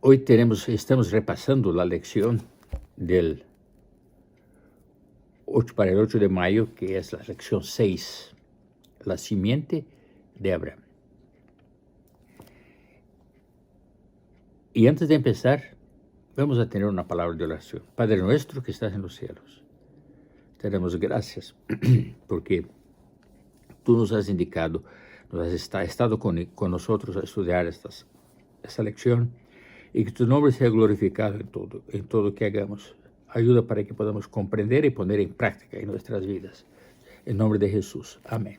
Hoy estamos repasando la lección del 8 para el 8 de mayo, que es la lección 6, la simiente de Abraham. Y antes de empezar, vamos a tener una palabra de oración. Padre nuestro que estás en los cielos, te damos gracias porque tú nos has indicado, nos has estado con nosotros a estudiar esta lección, y que tu nombre sea glorificado en todo que hagamos. Ayuda para que podamos comprender y poner en práctica en nuestras vidas. En nombre de Jesús. Amén.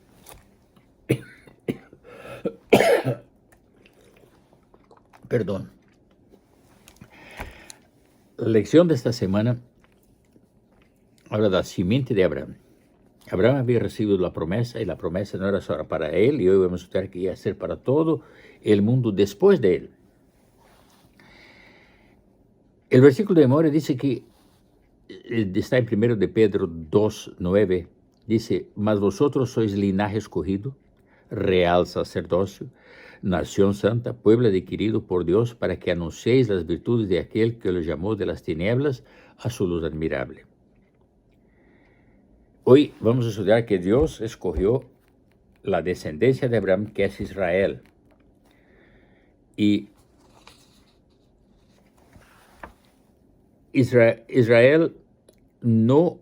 Perdón. La lección de esta semana habla de la simiente de Abraham. Abraham había recibido la promesa, y la promesa no era solo para él, y hoy vamos a estudiar que iba a ser para todo el mundo después de él. El versículo de memoria dice que está en 1 de Pedro 2:9, dice: mas vosotros sois linaje escogido, real sacerdocio, nación santa, pueblo adquirido por Dios, para que anunciéis las virtudes de aquel que los llamó de las tinieblas a su luz admirable. Hoy vamos a estudiar que Dios escogió la descendencia de Abraham, que es Israel. Y Israel no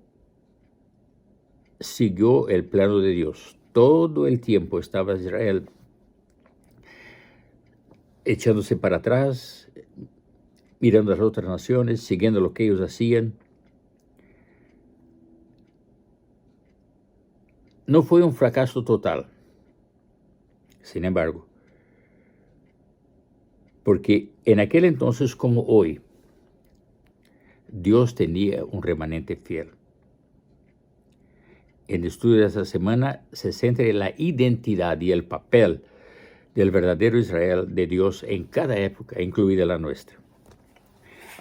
siguió el plano de Dios. Todo el tiempo estaba Israel echándose para atrás, mirando a las otras naciones, siguiendo lo que ellos hacían. No fue un fracaso total, sin embargo, porque en aquel entonces como hoy, Dios tenía un remanente fiel. En el estudio de esta semana se centra en la identidad y el papel del verdadero Israel de Dios en cada época, incluida la nuestra.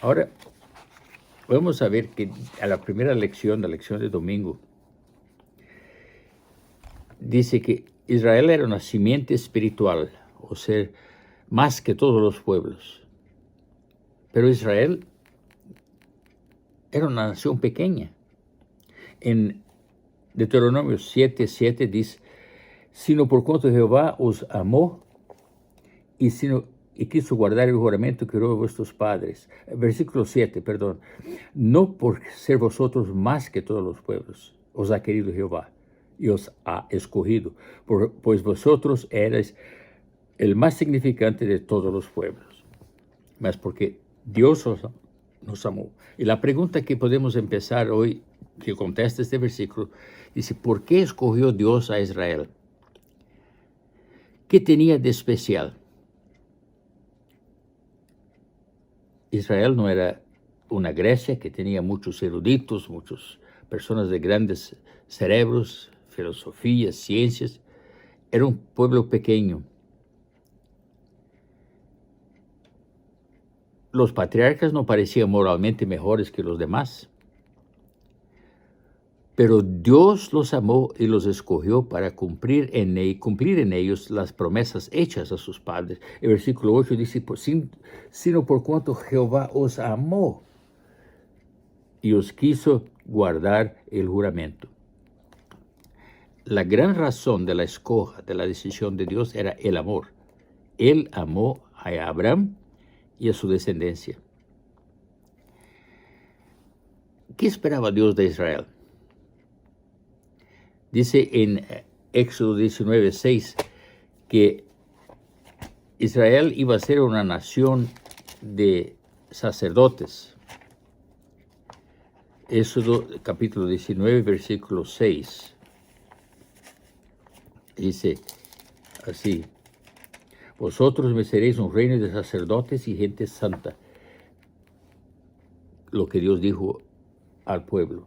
Ahora, vamos a ver que a la primera lección, la lección de domingo, dice que Israel era una simiente espiritual, o sea, más que todos los pueblos. Pero Israel era una nación pequeña. En Deuteronomio 7:7 dice: sino por cuanto Jehová os amó y quiso guardar el juramento que juró a vuestros padres. Versículo 7, perdón. No por ser vosotros más que todos los pueblos os ha querido Jehová y os ha escogido, pues vosotros erais el más significante de todos los pueblos, mas porque Dios nos amó. Y la pregunta que podemos empezar hoy, que contesta este versículo, dice: ¿por qué escogió Dios a Israel? ¿Qué tenía de especial? Israel no era una Grecia que tenía muchos eruditos, muchas personas de grandes cerebros, filosofías, ciencias. Era un pueblo pequeño. Los patriarcas no parecían moralmente mejores que los demás, pero Dios los amó y los escogió para cumplir en ellos las promesas hechas a sus padres. El versículo 8 dice: sino por cuanto Jehová os amó y os quiso guardar el juramento. La gran razón de la escoja, de la decisión de Dios, era el amor. Él amó a Abraham y a su descendencia. ¿Qué esperaba Dios de Israel? Dice en Éxodo 19:6 que Israel iba a ser una nación de sacerdotes. Éxodo capítulo 19, versículo 6. Dice así: vosotros me seréis un reino de sacerdotes y gente santa. Lo que Dios dijo al pueblo.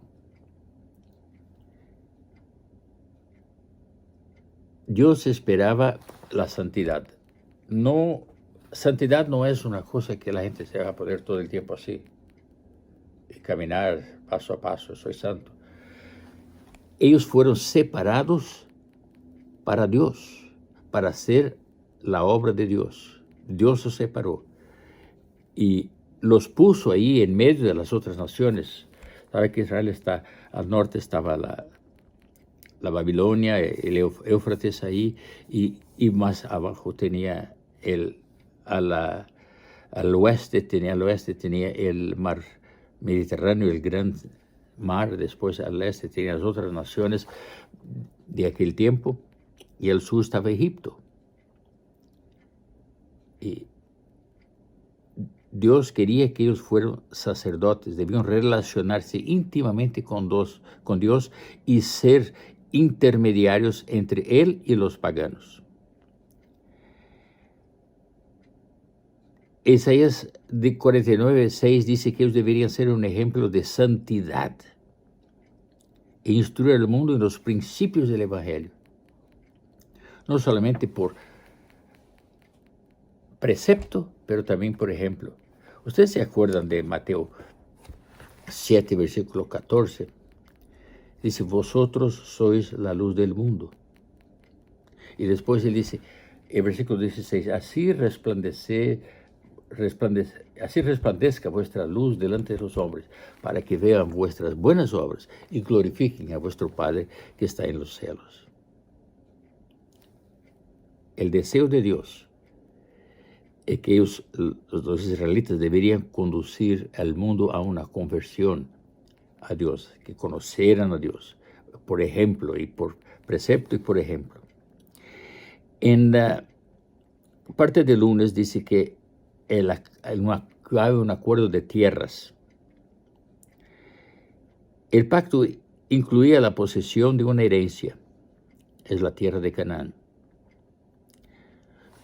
Dios esperaba la santidad. Santidad no es una cosa que la gente se va a poner todo el tiempo así y caminar paso a paso: soy santo. Ellos fueron separados para Dios, para hacer la obra de Dios. Dios los separó. y los puso ahí en medio de las otras naciones. Sabe que Israel está, al norte estaba la Babilonia, el Éufrates ahí, y más abajo tenía al oeste tenía el mar Mediterráneo, el gran mar. Después al este tenía las otras naciones de aquel tiempo, y al sur estaba Egipto. Y Dios quería que ellos fueran sacerdotes, debían relacionarse íntimamente con Dios y ser intermediarios entre Él y los paganos. Isaías 49:6 dice que ellos deberían ser un ejemplo de santidad e instruir al mundo en los principios del Evangelio. No solamente por precepto, pero también por ejemplo. Ustedes se acuerdan de Mateo 7, versículo 14. Dice, vosotros sois la luz del mundo. Y después él dice, el versículo 16, así resplandezca vuestra luz delante de los hombres, para que vean vuestras buenas obras y glorifiquen a vuestro Padre que está en los cielos. El deseo de Dios es que los israelitas deberían conducir al mundo a una conversión a Dios, que conocieran a Dios, por ejemplo, y por precepto y por ejemplo. En la parte del lunes dice que hay un acuerdo de tierras. El pacto incluía la posesión de una herencia, es la tierra de Canaán.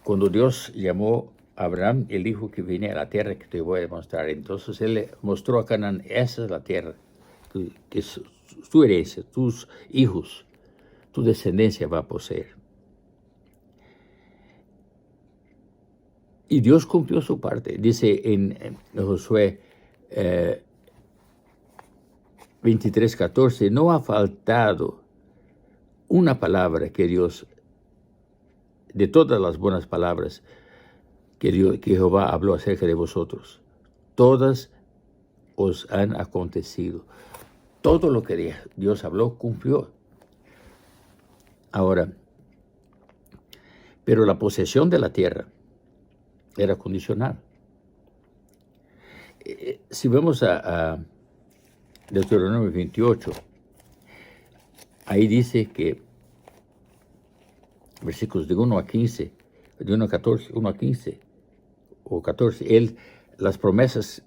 Cuando Dios llamó a Abraham, él dijo que vine a la tierra que te voy a demostrar. Entonces él le mostró a Canaán, esa es la tierra, que es tu herencia, tus hijos, tu descendencia va a poseer. Y Dios cumplió su parte. Dice en Josué 23:14, no ha faltado una palabra que Dios, de todas las buenas palabras que Jehová habló acerca de vosotros, todas os han acontecido. Todo lo que Dios habló cumplió. Ahora, pero la posesión de la tierra era condicional. Si vemos a Deuteronomio 28, ahí dice que, versículos de 1 a 15, de 1 a 15 o 14, las promesas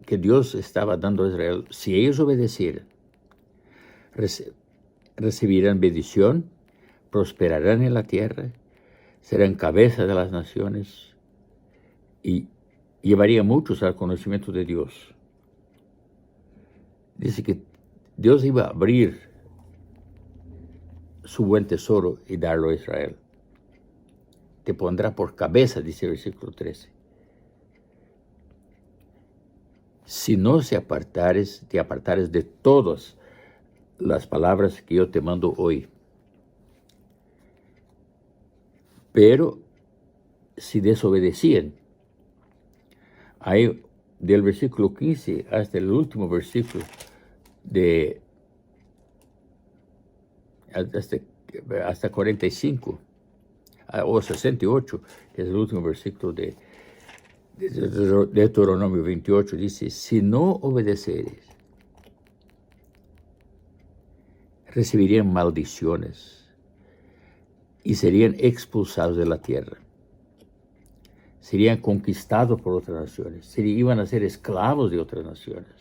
que Dios estaba dando a Israel, si ellos obedecieran, recibirán bendición, prosperarán en la tierra, serán cabeza de las naciones y llevarían muchos al conocimiento de Dios. Dice que Dios iba a abrir su buen tesoro y darlo a Israel. Te pondrá por cabeza, dice el versículo 13. Si no te apartares de todas las palabras que yo te mando hoy. Pero si desobedecían, ahí del versículo 15 hasta el último versículo hasta 45 o 68, que es el último versículo de Deuteronomio 28, dice, si no obedeceres, recibirían maldiciones y serían expulsados de la tierra. Serían conquistados por otras naciones, iban a ser esclavos de otras naciones.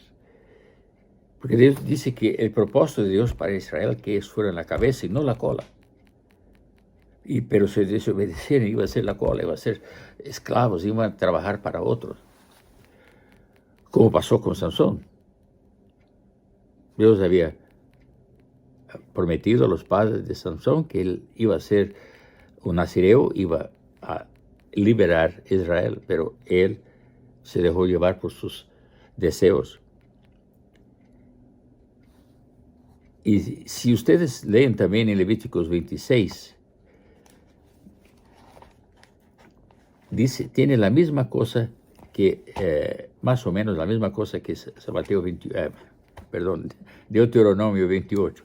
Porque Dios dice que el propósito de Dios para Israel que ellos fueran la cabeza y no la cola. Pero si desobedecieran, iba a ser la cola, iba a ser esclavos, iban a trabajar para otros. Como pasó con Sansón. Dios había prometido a los padres de Sansón que él iba a ser un nazireo, iba a liberar a Israel, pero él se dejó llevar por sus deseos. Y si ustedes leen también en Levíticos 26, tiene la misma cosa que más o menos la misma cosa que Deuteronomio 28.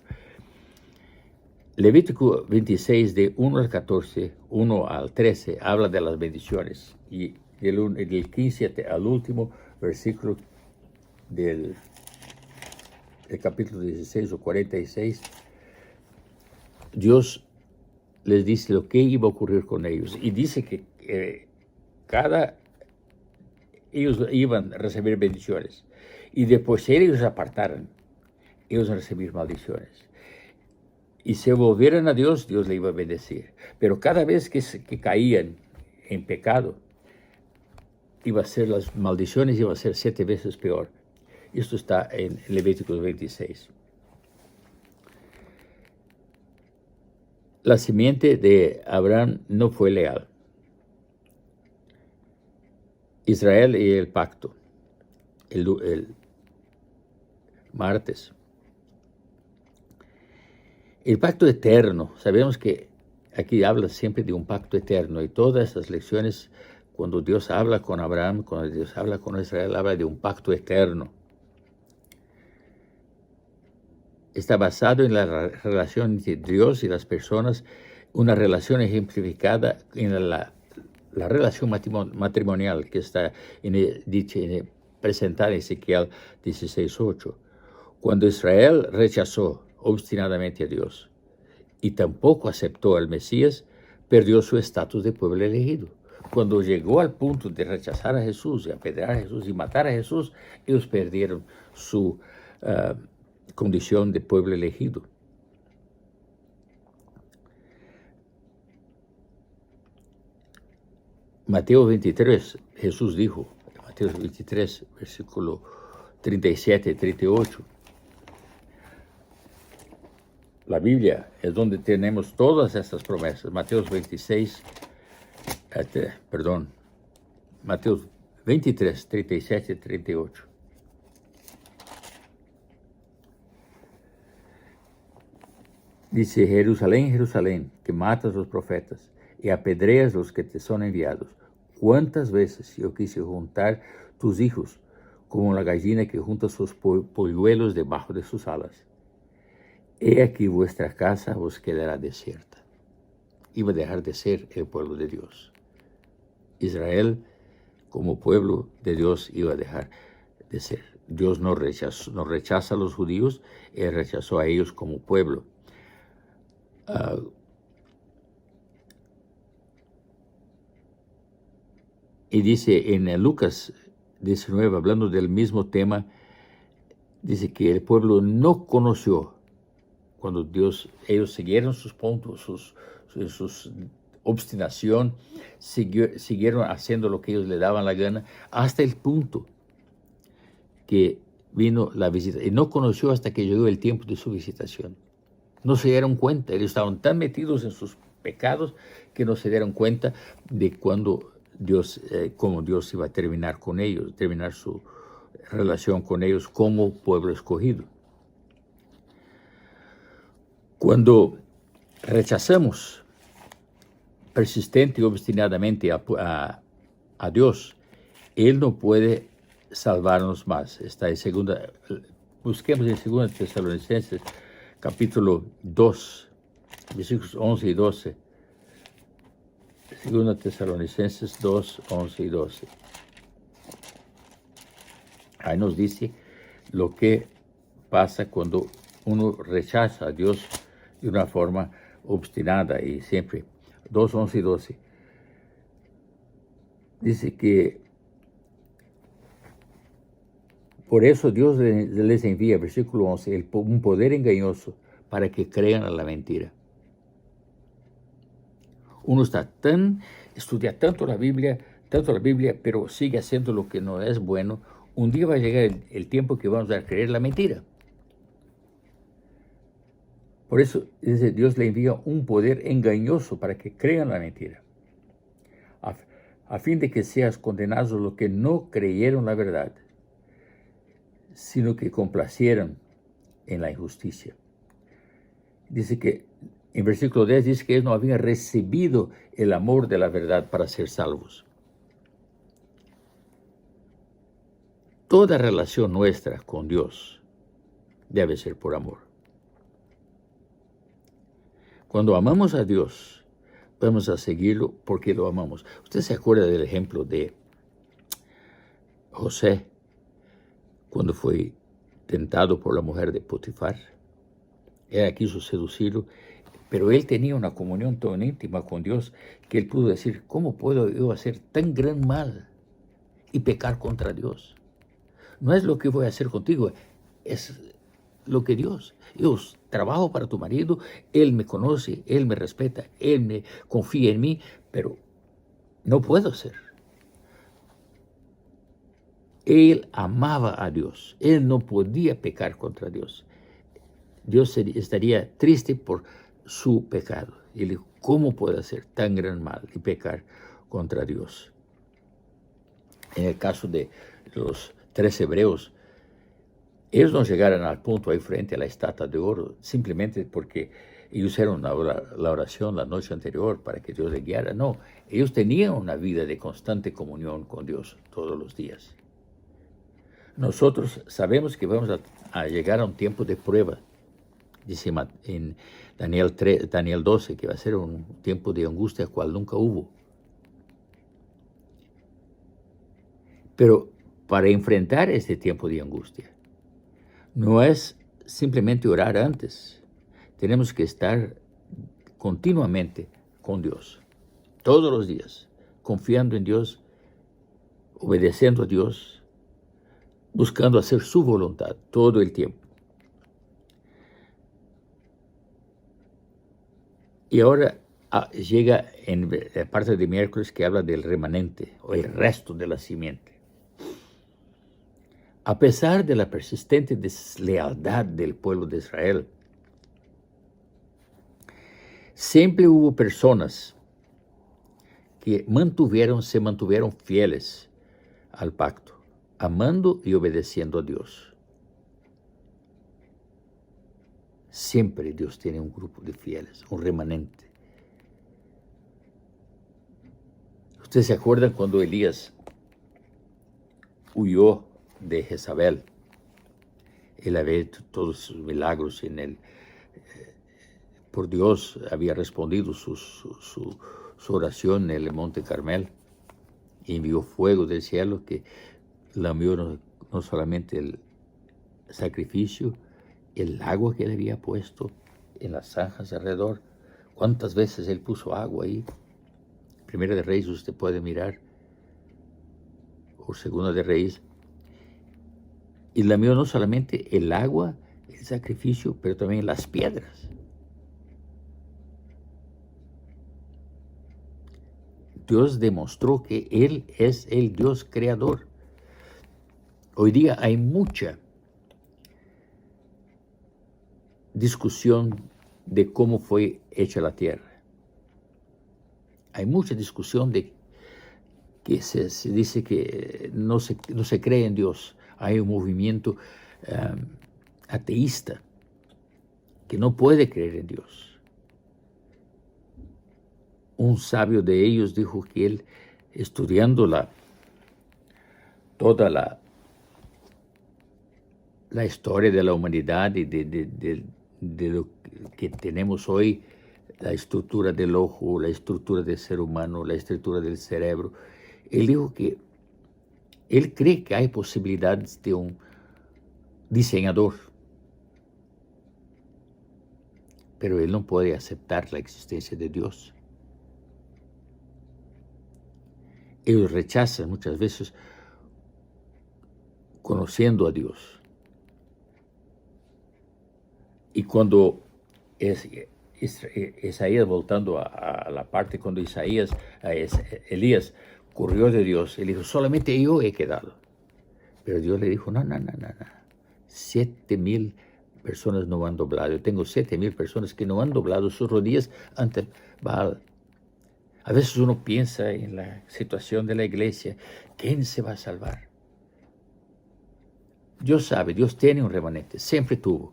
Levítico 26, de 1 al 14, 1 al 13, habla de las bendiciones. Y del 15 al último versículo del capítulo 16 o 46, Dios les dice lo que iba a ocurrir con ellos. Y dice que ellos iban a recibir bendiciones. Y después, si ellos se apartaran, ellos iban a recibir maldiciones. Y se volvieran a Dios, Dios le iba a bendecir. Pero cada vez que caían en pecado, iba a ser las maldiciones, iba a ser 7 veces peor. Esto está en Levítico 26. La simiente de Abraham no fue leal. Israel y el pacto, el martes. El pacto eterno, sabemos que aquí habla siempre de un pacto eterno, y todas estas lecciones, cuando Dios habla con Abraham, cuando Dios habla con Israel, habla de un pacto eterno. Está basado en la relación entre Dios y las personas, una relación ejemplificada en la relación matrimonial que está presentada en Ezequiel 16:8. Cuando Israel rechazó obstinadamente a Dios y tampoco aceptó al Mesías, perdió su estatus de pueblo elegido. Cuando llegó al punto de rechazar a Jesús, y apedrear a Jesús y matar a Jesús, ellos perdieron su condición de pueblo elegido. Mateo 23, Jesús dijo, Mateo 23, versículo 37 y 38, la Biblia es donde tenemos todas estas promesas. Mateo 23, 37 y 38. Dice: Jerusalén, Jerusalén, que matas los profetas y apedreas los que te son enviados. ¿Cuántas veces yo quise juntar tus hijos como la gallina que junta sus polluelos debajo de sus alas? He aquí vuestra casa os quedará desierta. Iba a dejar de ser el pueblo de Dios. Israel, como pueblo de Dios, iba a dejar de ser. Dios no rechaza a los judíos, Él rechazó a ellos como pueblo. Y dice en Lucas 19, hablando del mismo tema, dice que el pueblo no conoció cuando ellos siguieron sus puntos, sus obstinación, siguieron haciendo lo que ellos le daban la gana, hasta el punto que vino la visita. Y no conoció hasta que llegó el tiempo de su visitación. No se dieron cuenta, ellos estaban tan metidos en sus pecados que no se dieron cuenta de cómo Dios iba a terminar con ellos, terminar su relación con ellos como pueblo escogido. Cuando rechazamos persistente y obstinadamente a Dios, Él no puede salvarnos más. Está en busquemos en 2 Tesalonicenses, capítulo 2, versículos 11 y 12. 2 Tesalonicenses 2, 11 y 12. Ahí nos dice lo que pasa cuando uno rechaza a Dios de una forma obstinada y siempre. 2, 11 y 12. Dice que por eso Dios les envía, versículo 11, un poder engañoso para que crean a la mentira. Uno estudia tanto la Biblia, pero sigue haciendo lo que no es bueno. Un día va a llegar el tiempo que vamos a creer la mentira. Por eso dice, Dios le envía un poder engañoso para que crean la mentira, a fin de que seas condenados los que no creyeron la verdad, sino que complacieron en la injusticia. Dice que, en versículo 10, dice que ellos no habían recibido el amor de la verdad para ser salvos. toda relación nuestra con Dios debe ser por amor. Cuando amamos a Dios, vamos a seguirlo porque lo amamos. ¿Usted se acuerda del ejemplo de José cuando fue tentado por la mujer de Potifar? Ella quiso seducirlo, pero él tenía una comunión tan íntima con Dios que él pudo decir, ¿cómo puedo yo hacer tan gran mal y pecar contra Dios? No es lo que voy a hacer contigo, es lo que Dios. Yo trabajo para tu marido, él me conoce, él me respeta, él me confía en mí, pero no puedo hacer. Él amaba a Dios, él no podía pecar contra Dios. Dios estaría triste por su pecado. Y le dijo, ¿cómo puede hacer tan gran mal y pecar contra Dios? En el caso de los 3 hebreos, ellos no llegaron al punto ahí frente a la estatua de oro simplemente porque ellos hicieron la oración la noche anterior para que Dios les guiara. No, ellos tenían una vida de constante comunión con Dios todos los días. Nosotros sabemos que vamos a llegar a un tiempo de prueba. Dice en Daniel 12 que va a ser un tiempo de angustia cual nunca hubo. Pero para enfrentar este tiempo de angustia, no es simplemente orar antes. Tenemos que estar continuamente con Dios, todos los días, confiando en Dios, obedeciendo a Dios, buscando hacer su voluntad todo el tiempo. Y ahora llega en la parte de miércoles que habla del remanente o el resto de la simiente. A pesar de la persistente deslealtad del pueblo de Israel, siempre hubo personas que se mantuvieron fieles al pacto, amando y obedeciendo a Dios. Siempre Dios tiene un grupo de fieles, un remanente. ¿Ustedes se acuerdan cuando Elías huyó de Jezabel? Él había hecho todos sus milagros por Dios, había respondido su oración en el Monte Carmel y envió fuego del cielo que lamió no solamente el sacrificio, el agua que él había puesto en las zanjas alrededor. ¿Cuántas veces él puso agua ahí? Primera de Reyes usted puede mirar, o Segunda de Reyes. Y lamió no solamente el agua, el sacrificio, pero también las piedras. Dios demostró que Él es el Dios creador. Hoy día hay mucha discusión de cómo fue hecha la tierra. Hay mucha discusión de que se dice que no se cree en Dios. Hay un movimiento ateísta que no puede creer en Dios. Un sabio de ellos dijo que él, estudiando toda la historia de la humanidad y de lo que tenemos hoy, la estructura del ojo, la estructura del ser humano, la estructura del cerebro, él dijo que él cree que hay posibilidades de un diseñador, pero él no puede aceptar la existencia de Dios. Ellos rechazan muchas veces conociendo a Dios. Y cuando Isaías, voltando a la parte cuando Elías corrió de Dios, él dijo, solamente yo he quedado. Pero Dios le dijo, no. 7,000 personas no han doblado. Yo tengo 7,000 personas que no han doblado sus rodillas ante Baal. A veces uno piensa en la situación de la iglesia, ¿quién se va a salvar? Dios sabe, Dios tiene un remanente, siempre tuvo.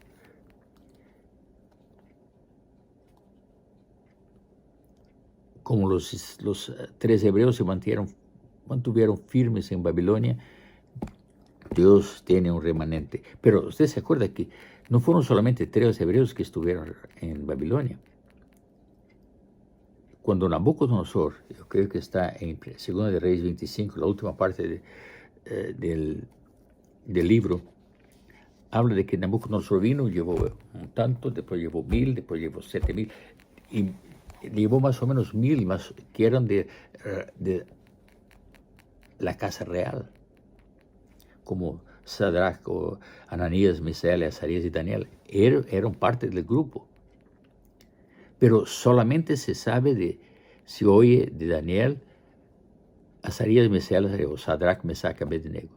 Como los 3 hebreos se mantuvieron firmes en Babilonia, Dios tiene un remanente. Pero usted se acuerda que no fueron solamente 3 hebreos que estuvieron en Babilonia. Cuando Nabucodonosor, yo creo que está en 2 de Reyes 25, la última parte del libro, habla de que Nabucodonosor vino, llevó un tanto, después llevó 1000, después llevó 7000, y llevó más o menos 1000 más que eran de la casa real, como Sadrach, o Ananías, Misael, Azarías y Daniel. Eran parte del grupo. Pero solamente se sabe se oye de Daniel, Azarías, Misael, o Sadrach, Mesach, Abednego.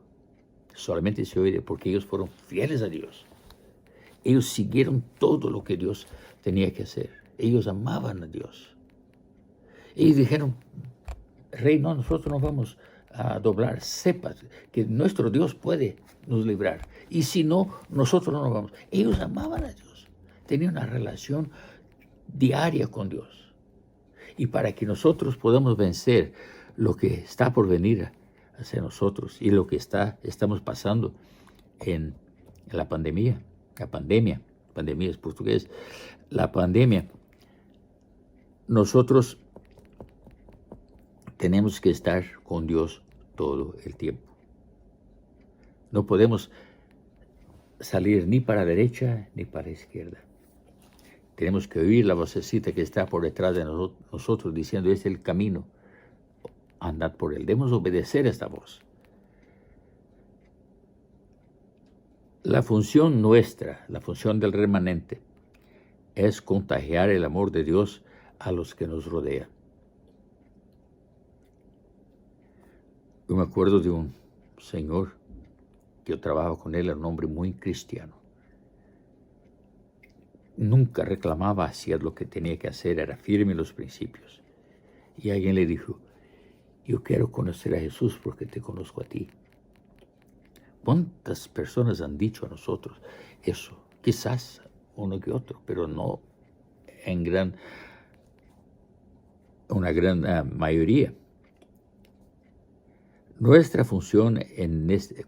Solamente se oye porque ellos fueron fieles a Dios. Ellos siguieron todo lo que Dios tenía que hacer. Ellos amaban a Dios. Ellos dijeron, Rey, no, nosotros nos vamos a doblar. Sepa que nuestro Dios puede nos librar. Y si no, nosotros no nos vamos. Ellos amaban a Dios. Tenían una relación diaria con Dios. Y para que nosotros podamos vencer lo que está por venir hacia nosotros y lo que estamos pasando en la pandemia es portugués, la pandemia, nosotros tenemos que estar con Dios todo el tiempo. No podemos salir ni para la derecha ni para la izquierda. Tenemos que oír la vocecita que está por detrás de nosotros diciendo, este es el camino, andad por él. Debemos obedecer a esta voz. La función nuestra, la función del remanente, es contagiar el amor de Dios a los que nos rodean. Yo me acuerdo de un señor que yo trabajo con él, era un hombre muy cristiano. Nunca reclamaba, hacía lo que tenía que hacer, era firme en los principios. Y alguien le dijo, yo quiero conocer a Jesús porque te conozco a ti. ¿Cuántas personas han dicho a nosotros eso? Quizás uno que otro, pero no en una gran mayoría. Nuestra función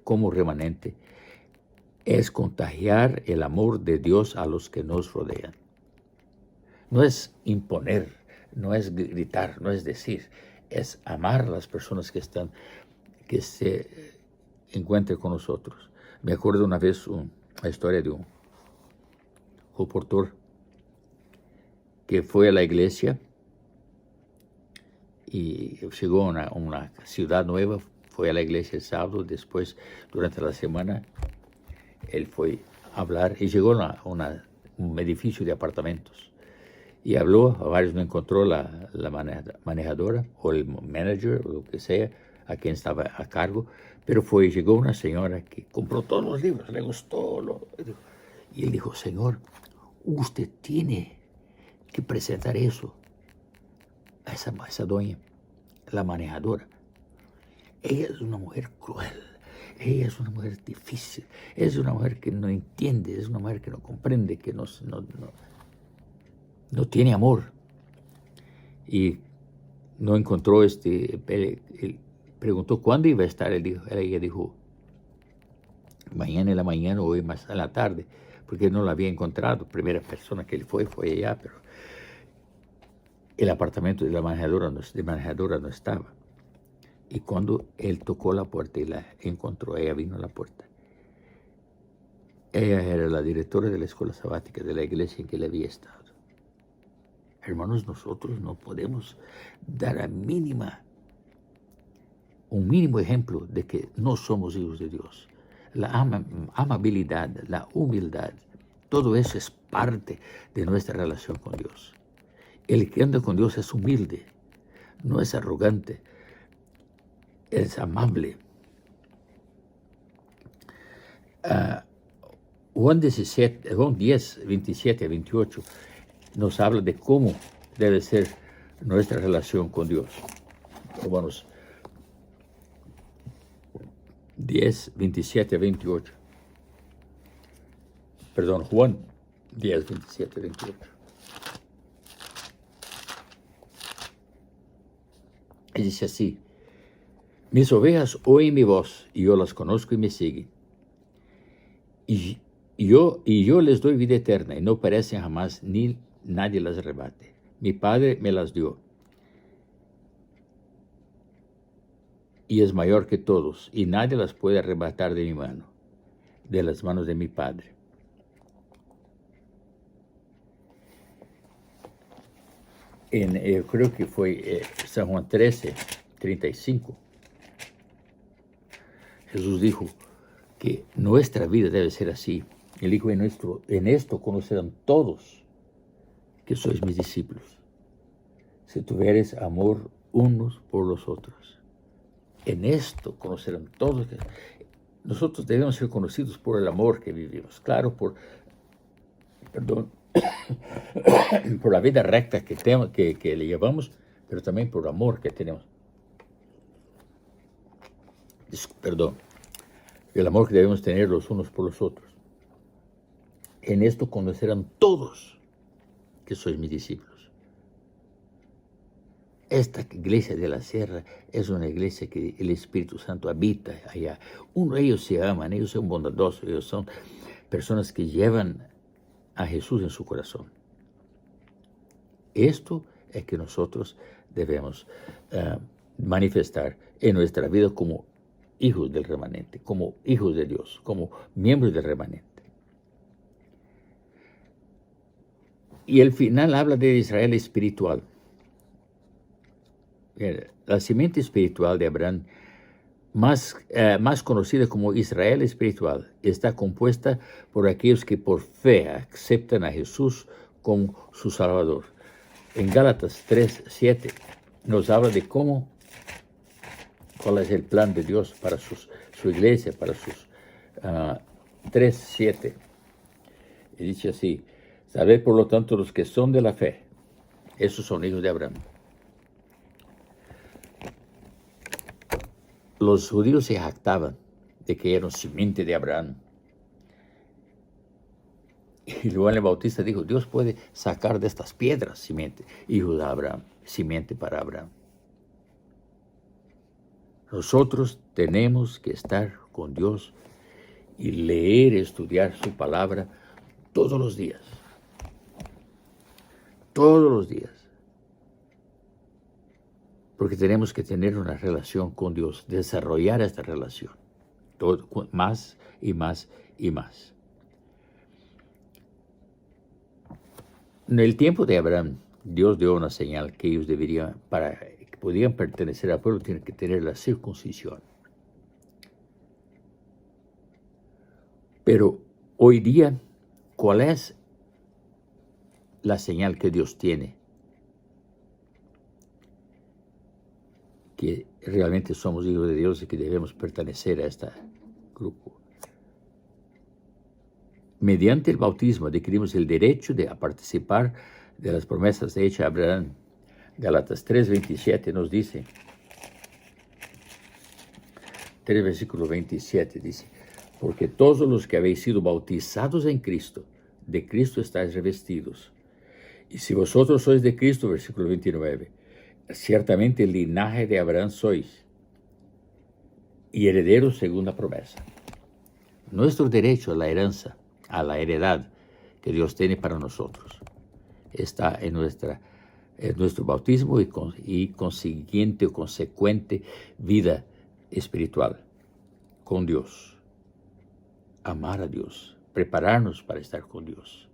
como remanente es contagiar el amor de Dios a los que nos rodean. No es imponer, no es gritar, no es decir, es amar a las personas que se encuentren con nosotros. Me acuerdo una vez la historia de un pastor que fue a la iglesia y llegó a una ciudad nueva, fue a la iglesia el sábado, después durante la semana él fue a hablar y llegó a un edificio de apartamentos y habló, a varios no encontró la manejadora o el manager o lo que sea, a quien estaba a cargo, pero llegó una señora que compró todos los libros, le gustó, y él dijo, Señor, usted tiene que presentar eso a esa doña, la manejadora. Ella es una mujer cruel, ella es una mujer difícil, es una mujer que no entiende, es una mujer que no comprende, que no tiene amor. Y no encontró él preguntó cuándo iba a estar, ella dijo, mañana en la mañana o hoy más en la tarde, porque no la había encontrado. Primera persona que él fue allá, pero el apartamento de la manejadora no estaba. Y cuando él tocó la puerta y la encontró, ella vino a la puerta. Ella era la directora de la escuela sabática de la iglesia en que él había estado. Hermanos, nosotros no podemos dar un mínimo ejemplo de que no somos hijos de Dios. La amabilidad, la humildad, todo eso es parte de nuestra relación con Dios. El que anda con Dios es humilde, no es arrogante, es amable. Juan 10, 27 a 28 nos habla de cómo debe ser nuestra relación con Dios. Romanos 10, 27 a 28. Perdón, Juan 10, 27 a 28. Y dice así, mis ovejas oyen mi voz, y yo las conozco y me siguen. Y, y yo les doy vida eterna, y no perecen jamás, ni nadie las arrebate. Mi Padre me las dio, y es mayor que todos, y nadie las puede arrebatar de mi mano, de las manos de mi Padre. Creo que fue San Juan 13:35. Jesús dijo que nuestra vida debe ser así. Él dijo, en esto conocerán todos que sois mis discípulos, si tuvieres amor unos por los otros. En esto conocerán todos que nosotros debemos ser conocidos por el amor que vivimos. Claro, por la vida recta que le llevamos, pero también por el amor que tenemos. El amor que debemos tener los unos por los otros. En esto conocerán todos que sois mis discípulos. Esta iglesia de la Sierra es una iglesia que el Espíritu Santo habita allá. Ellos se aman, ellos son bondadosos, ellos son personas que llevan a Jesús en su corazón. Esto es que nosotros debemos manifestar en nuestra vida como hijos del remanente, como hijos de Dios, como miembros del remanente. Y el final habla de Israel espiritual. La simiente espiritual de Abraham, más conocida como Israel espiritual, está compuesta por aquellos que por fe aceptan a Jesús como su Salvador. En Gálatas 3:7 nos habla de cuál es el plan de Dios para su iglesia, para sus 3:7. Y dice así: sabed por lo tanto los que son de la fe, esos son hijos de Abraham. Los judíos se jactaban de que eran simiente de Abraham. Y Juan el Bautista dijo, Dios puede sacar de estas piedras simiente, hijos de Abraham, simiente para Abraham. Nosotros tenemos que estar con Dios y leer, estudiar su palabra todos los días. Todos los días. Porque tenemos que tener una relación con Dios, desarrollar esta relación, más y más y más. En el tiempo de Abraham, Dios dio una señal que ellos deberían, para que podían pertenecer al pueblo, tienen que tener la circuncisión. Pero hoy día, ¿cuál es la señal que Dios tiene? Que realmente somos hijos de Dios y que debemos pertenecer a este grupo. Mediante el bautismo adquirimos el derecho de participar de las promesas hechas a Abraham. Gálatas 3:27 nos dice, 3 versículo 27 dice, porque todos los que habéis sido bautizados en Cristo, de Cristo estáis revestidos. Y si vosotros sois de Cristo, versículo 29, ciertamente el linaje de Abraham sois, y herederos según la promesa. Nuestro derecho a la herencia, a la heredad que Dios tiene para nosotros, está en nuestro bautismo y consiguiente o consecuente vida espiritual con Dios. Amar a Dios, prepararnos para estar con Dios.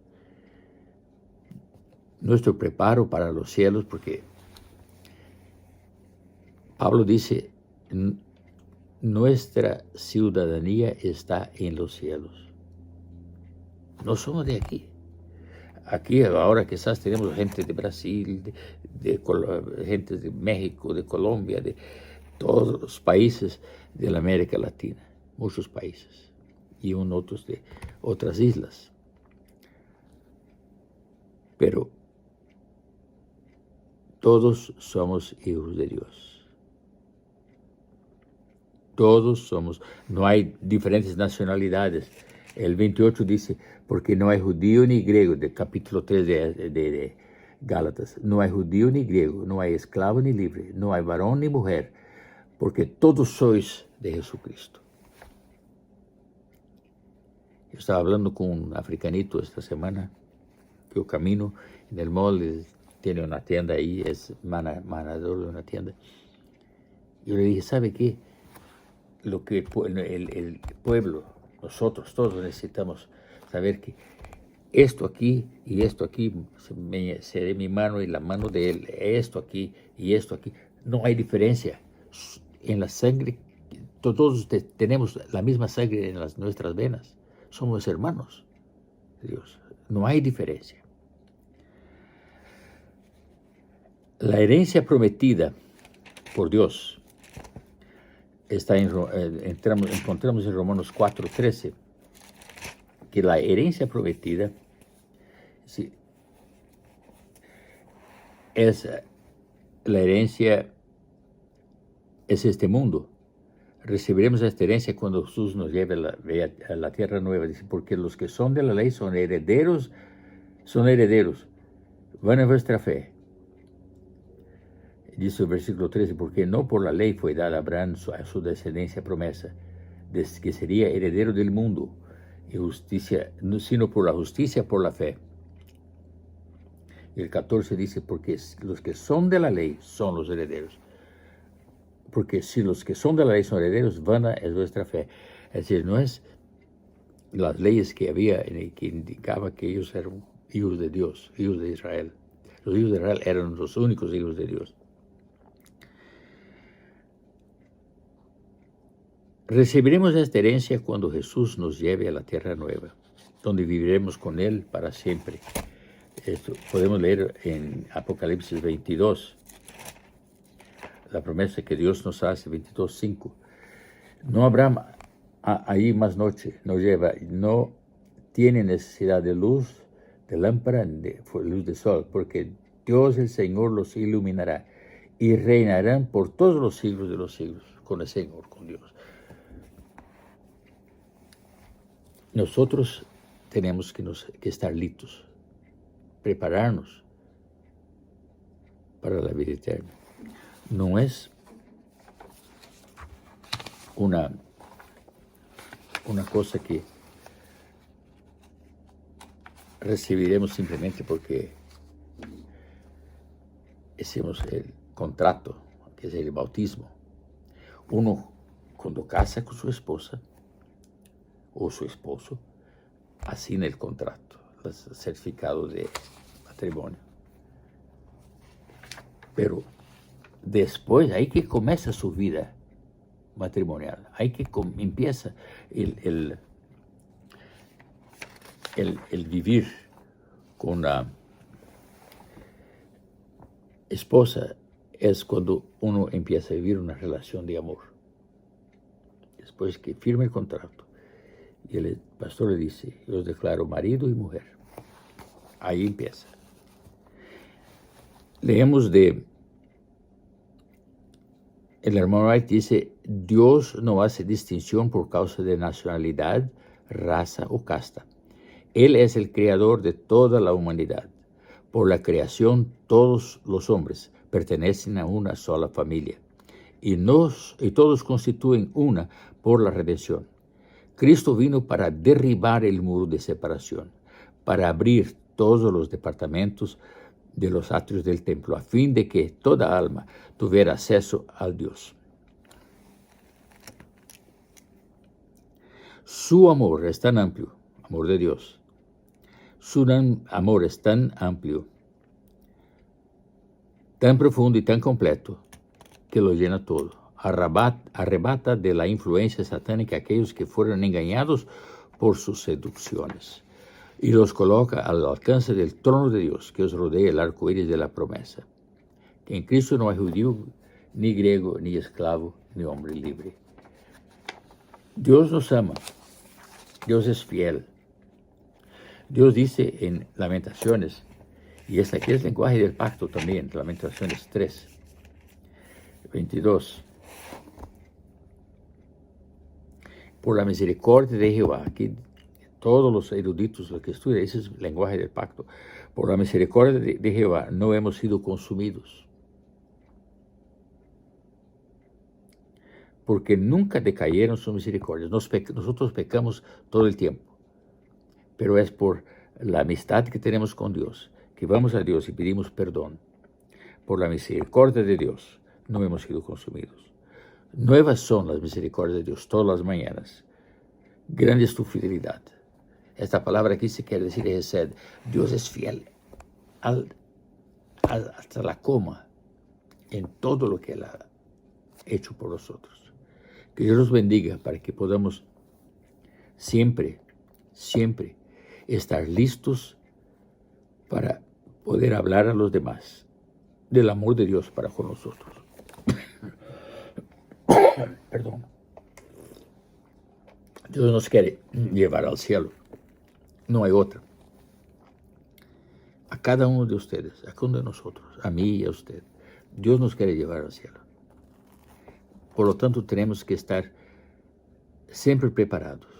Nuestro preparo para los cielos, porque Pablo dice, nuestra ciudadanía está en los cielos. No somos de aquí. Aquí ahora quizás tenemos gente de Brasil, gente de México, de Colombia, de todos los países de la América Latina, muchos países, y otros de otras islas. Pero todos somos hijos de Dios. Todos somos, no hay diferentes nacionalidades. El 28 dice, porque no hay judío ni griego, del capítulo 3 de Gálatas, no hay judío ni griego, no hay esclavo ni libre, no hay varón ni mujer, porque todos sois de Jesucristo. Yo estaba hablando con un africanito esta semana. Yo camino en el mall, tiene una tienda ahí, es manador de una tienda. Yo le dije, ¿sabe qué? Lo que el pueblo, nosotros todos necesitamos saber que esto aquí y esto aquí, seré mi mano y la mano de él, esto aquí y esto aquí. No hay diferencia. En la sangre, todos tenemos la misma sangre en nuestras venas. Somos hermanos de Dios. No hay diferencia. La herencia prometida por Dios encontramos en Romanos 4:13, que la herencia prometida sí, la herencia es este mundo. Recibiremos esta herencia cuando Jesús nos lleve a la tierra nueva. Dice, porque los que son de la ley son herederos, van a vuestra fe. Dice el versículo 13, porque no por la ley fue dada a Abraham a su descendencia promesa, que sería heredero del mundo, y justicia, sino por la justicia, por la fe. Y el 14 dice, porque los que son de la ley son los herederos. Porque si los que son de la ley son herederos, vana es vuestra fe. Es decir, no es las leyes que había que indicaba que ellos eran hijos de Dios, hijos de Israel. Los hijos de Israel eran los únicos hijos de Dios. Recibiremos esta herencia cuando Jesús nos lleve a la tierra nueva, donde viviremos con Él para siempre. Esto podemos leer en Apocalipsis 22, la promesa que Dios nos hace, 22:5. No habrá ahí más noche, no tiene necesidad de luz, de lámpara, de luz de sol, porque Dios el Señor los iluminará y reinarán por todos los siglos de los siglos con el Señor, con Dios. Nosotros tenemos que estar listos, prepararnos para la vida eterna. No es una cosa que recibiremos simplemente porque hicimos el contrato, que es el bautismo. Uno, cuando casa con su esposa o su esposo, asigna el contrato, el certificado de matrimonio. Pero después, ahí que comienza su vida matrimonial, ahí que empieza el vivir con la esposa, es cuando uno empieza a vivir una relación de amor. Después que firma el contrato, y el pastor le dice, yo los declaro marido y mujer. Ahí empieza. Leemos el hermano Wright dice, Dios no hace distinción por causa de nacionalidad, raza o casta. Él es el creador de toda la humanidad. Por la creación, todos los hombres pertenecen a una sola familia y todos constituyen una por la redención. Cristo vino para derribar el muro de separación, para abrir todos los departamentos de los atrios del templo, a fin de que toda alma tuviera acceso al Dios. Su amor es tan amplio, amor de Dios. Su amor es tan amplio, tan profundo y tan completo, que lo llena todo. Arrebata de la influencia satánica a aquellos que fueron engañados por sus seducciones y los coloca al alcance del trono de Dios, que os rodea el arco iris de la promesa. Que en Cristo no hay judío, ni griego, ni esclavo, ni hombre libre. Dios nos ama. Dios es fiel. Dios dice en Lamentaciones, y aquí es lenguaje del pacto también, Lamentaciones 3:22. Por la misericordia de Jehová, aquí todos los eruditos, los que estudian, ese es el lenguaje del pacto. Por la misericordia de Jehová no hemos sido consumidos, porque nunca decayeron sus misericordias. Nosotros pecamos todo el tiempo. pero es por la amistad que tenemos con Dios, que vamos a Dios y pedimos perdón. Por la misericordia de Dios no hemos sido consumidos. Nuevas son las misericordias de Dios todas las mañanas. Grande es tu fidelidad. Esta palabra aquí se quiere decir Hesed. Dios es fiel hasta la coma en todo lo que Él ha hecho por nosotros. Que Dios los bendiga para que podamos siempre estar listos para poder hablar a los demás del amor de Dios para con nosotros. Perdón. Dios nos quiere llevar al cielo. No hay otra. A cada uno de ustedes, a cada uno de nosotros, a mí y a usted, Dios nos quiere llevar al cielo. Por lo tanto, tenemos que estar siempre preparados,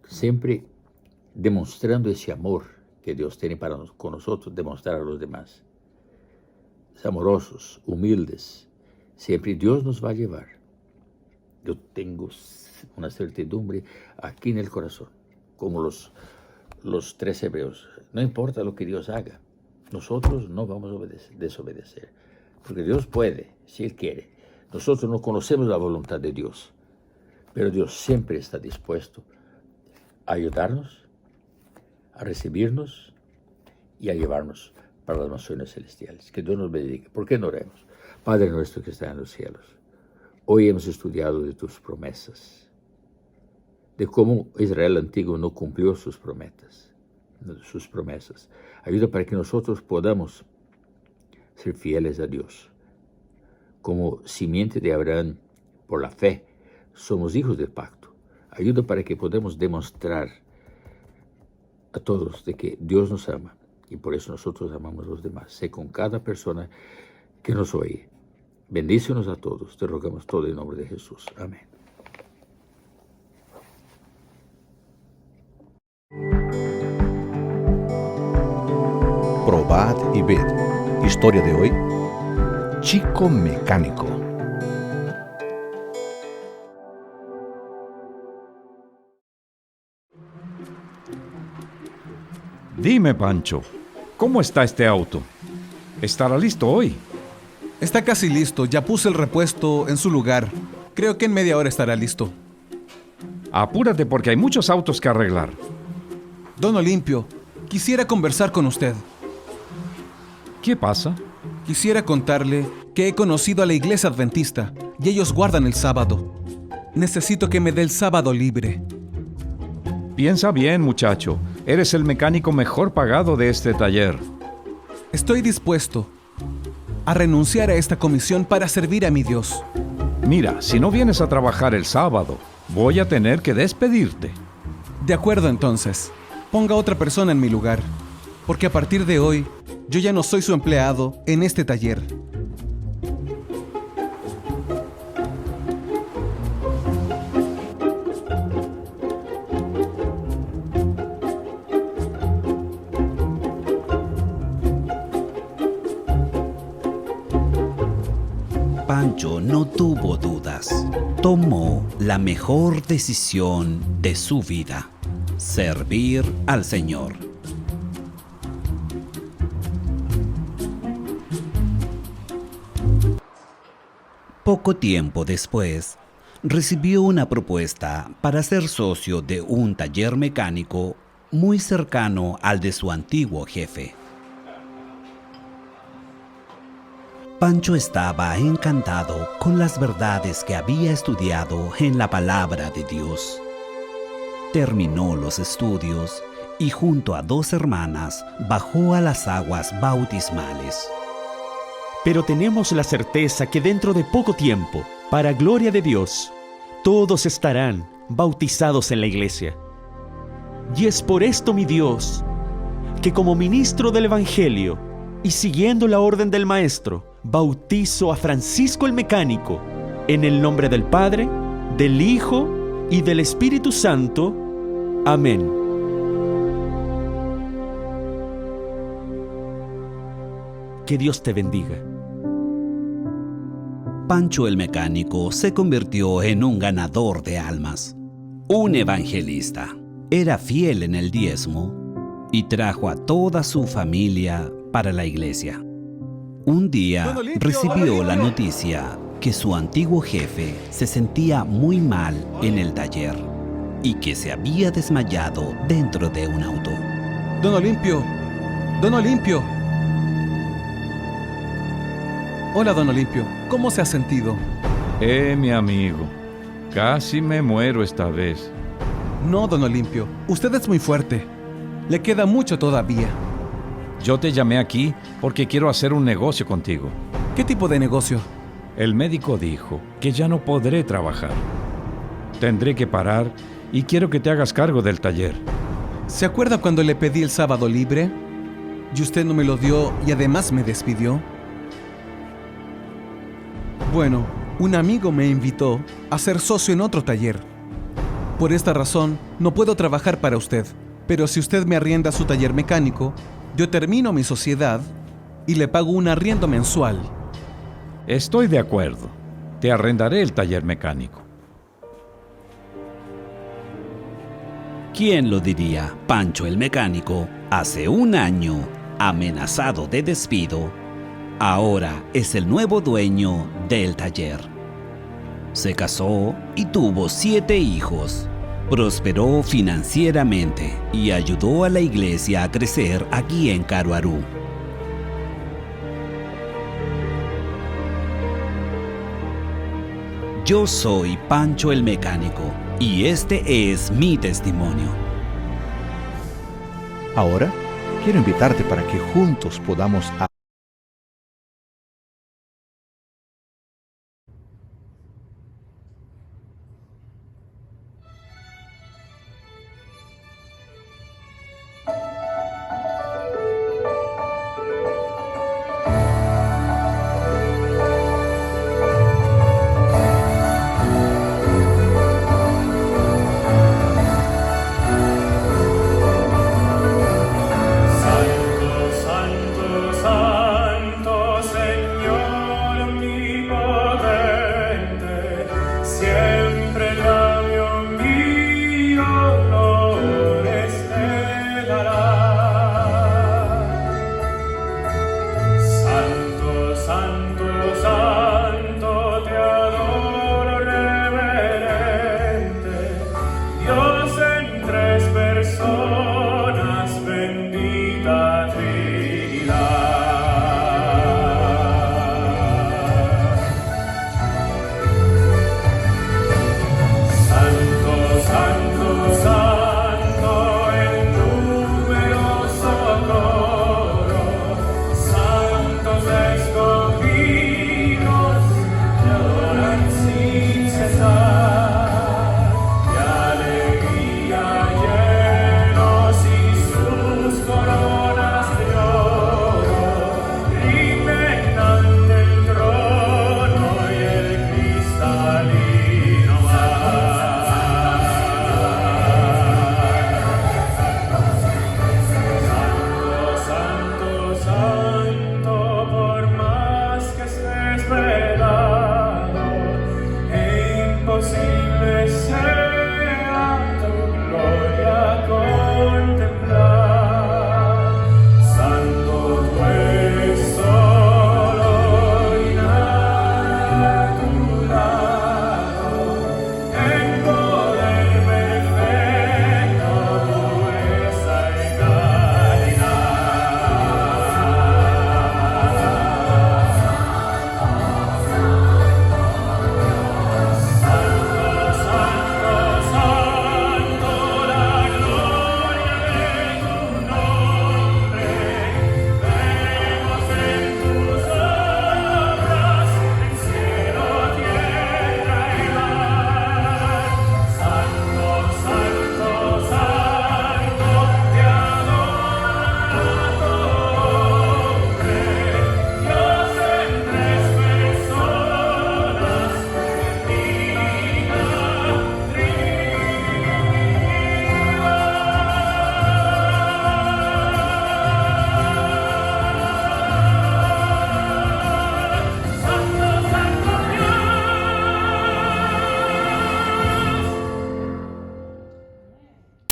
siempre demostrando ese amor que Dios tiene con nosotros, demostrar a los demás. Amorosos, humildes, siempre Dios nos va a llevar. Yo tengo una certidumbre aquí en el corazón, como los 3 hebreos. No importa lo que Dios haga, nosotros no vamos a desobedecer, porque Dios puede, si Él quiere. Nosotros no conocemos la voluntad de Dios, pero Dios siempre está dispuesto a ayudarnos, a recibirnos y a llevarnos para las naciones celestiales. Que Dios nos bendiga. ¿Por qué no oremos? Padre nuestro que está en los cielos, hoy hemos estudiado de tus promesas, de cómo Israel antiguo no cumplió sus promesas. Ayuda para que nosotros podamos ser fieles a Dios. Como simiente de Abraham, por la fe, somos hijos del pacto. Ayuda para que podamos demostrar a todos de que Dios nos ama y por eso nosotros amamos a los demás. Sé con cada persona que nos oye. Bendícenos a todos. Te rogamos todo en nombre de Jesús. Amén. Probad y ved. Historia de hoy: Chico mecánico. Dime, Pancho, ¿cómo está este auto? ¿Estará listo hoy? Está casi listo, ya puse el repuesto en su lugar. Creo que en media hora estará listo. Apúrate porque hay muchos autos que arreglar. Don Olimpio, quisiera conversar con usted. ¿Qué pasa? Quisiera contarle que he conocido a la iglesia adventista y ellos guardan el sábado. Necesito que me dé el sábado libre. Piensa bien, muchacho. Eres el mecánico mejor pagado de este taller. Estoy dispuesto a renunciar a esta comisión para servir a mi Dios. Mira, si no vienes a trabajar el sábado, voy a tener que despedirte. De acuerdo, entonces. Ponga a otra persona en mi lugar, porque a partir de hoy, yo ya no soy su empleado en este taller. Pancho no tuvo dudas. Tomó la mejor decisión de su vida: servir al Señor. Poco tiempo después, recibió una propuesta para ser socio de un taller mecánico muy cercano al de su antiguo jefe. Pancho estaba encantado con las verdades que había estudiado en la palabra de Dios. Terminó los estudios y junto a 2 hermanas bajó a las aguas bautismales. Pero tenemos la certeza que dentro de poco tiempo, para gloria de Dios, todos estarán bautizados en la iglesia. Y es por esto, mi Dios, que como ministro del Evangelio y siguiendo la orden del Maestro, bautizo a Francisco el Mecánico en el nombre del Padre, del Hijo y del Espíritu Santo. Amén. Que Dios te bendiga. Pancho el Mecánico se convirtió en un ganador de almas, un evangelista, Era fiel en el diezmo y trajo a toda su familia para la iglesia. Un día Don Olimpio, recibió Don la Olimpio. noticia que su antiguo jefe se sentía muy mal en el taller y que se había desmayado dentro de un auto. Don Olimpio. Don Olimpio. Hola, don Olimpio. ¿Cómo se ha sentido? Mi amigo, casi me muero esta vez. No, don Olimpio. Usted es muy fuerte. Le queda mucho todavía. Yo te llamé aquí porque quiero hacer un negocio contigo. ¿Qué tipo de negocio? El médico dijo que ya no podré trabajar. Tendré que parar y quiero que te hagas cargo del taller. ¿Se acuerda cuando le pedí el sábado libre? Y usted no me lo dio y además me despidió. Bueno, un amigo me invitó a ser socio en otro taller. Por esta razón, no puedo trabajar para usted. Pero si usted me arrienda su taller mecánico, yo termino mi sociedad y le pago un arriendo mensual. Estoy de acuerdo. Te arrendaré el taller mecánico. ¿Quién lo diría? Pancho el mecánico, hace un año amenazado de despido, ahora es el nuevo dueño del taller. Se casó y tuvo 7 hijos. Prosperó financieramente y ayudó a la iglesia a crecer aquí en Caruaru. Yo soy Pancho el mecánico y este es mi testimonio. Ahora quiero invitarte para que juntos podamos